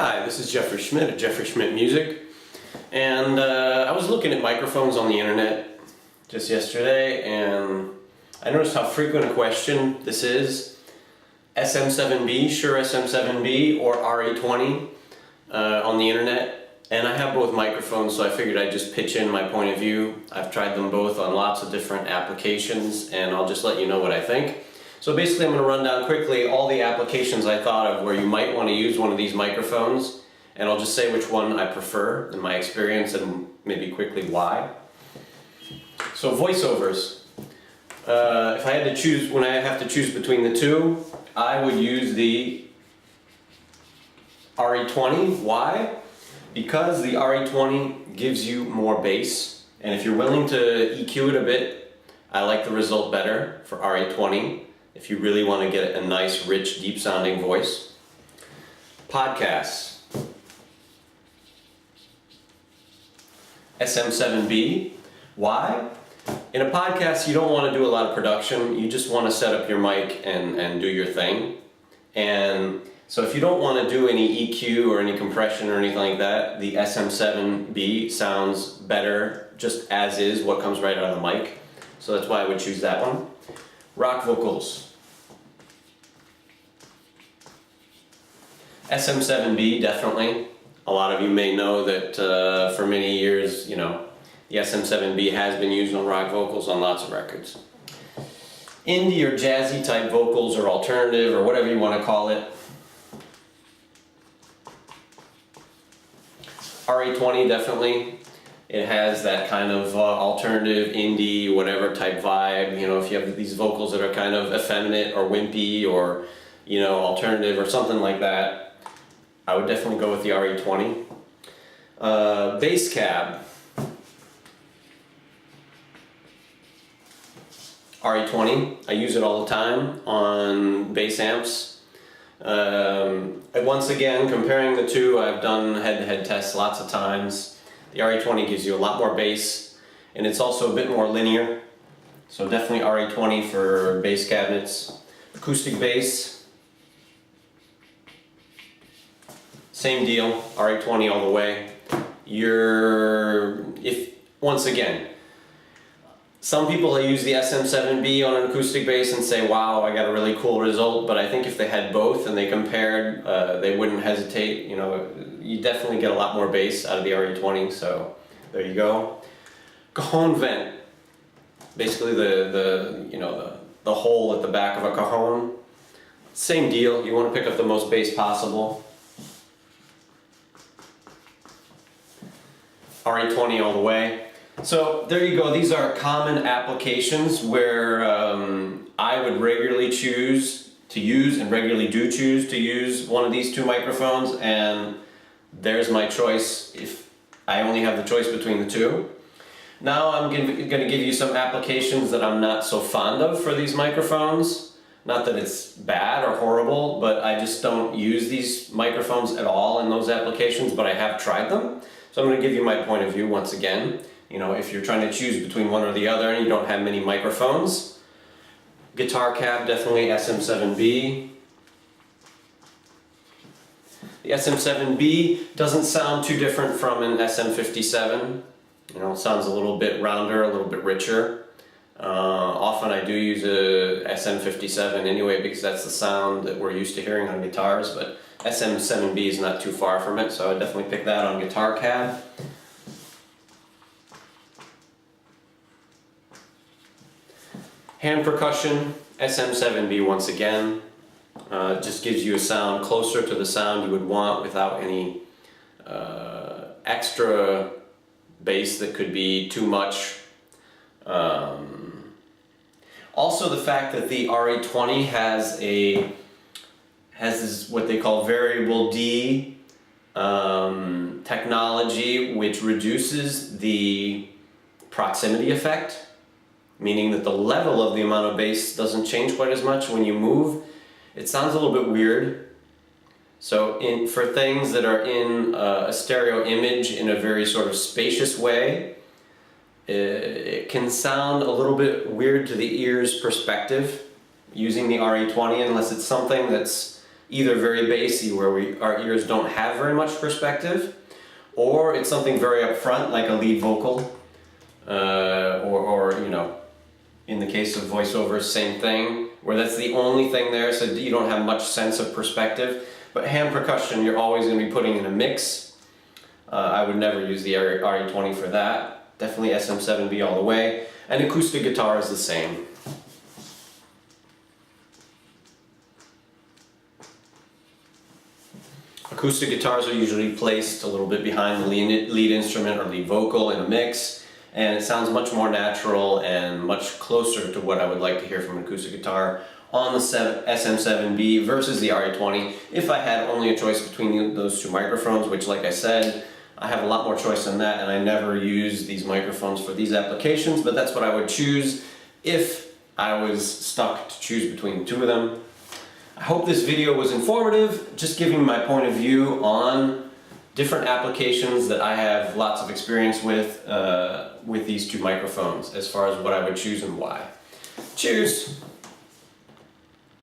Hi, this is Jeffrey Schmidt at Jeffrey Schmidt Music, and I was looking at microphones on the internet just yesterday, and I noticed how frequent a question this is. SM7B, Shure SM7B, or RE20 on the internet, and I have both microphones, so I figured I'd just pitch in my point of view. I've tried them both on lots of different applications, and I'll just let you know what I think. So basically I'm going to run down quickly all the applications I thought of where you might want to use one of these microphones, and I'll just say which one I prefer in my experience and maybe quickly why. So voiceovers. If I had to choose, when I have to choose between the two, I would use the RE20. Why? Because the RE20 gives you more bass, and if you're willing to EQ it a bit, I like the result better for RE20. If you really want to get a nice, rich, deep sounding voice. Podcasts. SM7B. Why? In a podcast you don't want to do a lot of production, you just want to set up your mic and do your thing. And so if you don't want to do any EQ or any compression or anything like that, the SM7B sounds better just as is, what comes right out of the mic. So that's why I would choose that one. Rock vocals. SM7B, definitely. A lot of you may know that for many years, the SM7B has been used on rock vocals on lots of records. Indie or jazzy type vocals or alternative or whatever you want to call it. RE20, definitely. It has that kind of alternative, indie, whatever type vibe. If you have these vocals that are kind of effeminate or wimpy or, alternative or something like that, I would definitely go with the RE20. Bass cab. RE20. I use it all the time on bass amps. Once again, comparing the two, I've done head-to-head tests lots of times. The RE20 gives you a lot more bass, and it's also a bit more linear. So definitely RE20 for bass cabinets. Acoustic bass. Same deal, RE20 all the way. Once again, some people use the SM7B on an acoustic bass and say, wow, I got a really cool result, but I think if they had both and they compared, they wouldn't hesitate. You definitely get a lot more bass out of the RE20, so there you go. Cajon vent. Basically the hole at the back of a cajon. Same deal, you want to pick up the most bass possible. RE20 all the way. So there you go, these are common applications where I would regularly choose to use and regularly do choose to use one of these two microphones, and there's my choice if I only have the choice between the two. Now I'm going to give you some applications that I'm not so fond of for these microphones. Not that it's bad or horrible, but I just don't use these microphones at all in those applications, but I have tried them. So I'm going to give you my point of view once again. If you're trying to choose between one or the other and you don't have many microphones. Guitar cab, definitely SM7B. The SM7B doesn't sound too different from an SM57. It sounds a little bit rounder, a little bit richer. Often I do use a SM57 anyway because that's the sound that we're used to hearing on guitars, but SM7B is not too far from it, so I would definitely pick that on guitar cab. Hand percussion, SM7B once again. Just gives you a sound closer to the sound you would want without any extra bass that could be too much. Also the fact that the RE20 has this what they call variable D technology, which reduces the proximity effect, meaning that the level of the amount of bass doesn't change quite as much when you move. It sounds a little bit weird. So for things that are in a stereo image in a very sort of spacious way, it can sound a little bit weird to the ear's perspective using the RE20 unless it's something that's either very bassy where our ears don't have very much perspective, or it's something very upfront like a lead vocal, or you know, in the case of voiceovers, same thing, where that's the only thing there, so you don't have much sense of perspective. But hand percussion, you're always going to be putting in a mix. I would never use the RE20 for that. Definitely SM7B all the way. And acoustic guitar is the same. Acoustic guitars are usually placed a little bit behind the lead instrument or lead vocal in a mix, and it sounds much more natural and much closer to what I would like to hear from an acoustic guitar on the SM7B versus the RE20. If I had only a choice between those two microphones, which, like I said, I have a lot more choice than that, and I never use these microphones for these applications, but that's what I would choose if I was stuck to choose between the two of them. I hope this video was informative, just giving my point of view on different applications that I have lots of experience with these two microphones, as far as what I would choose and why. Cheers!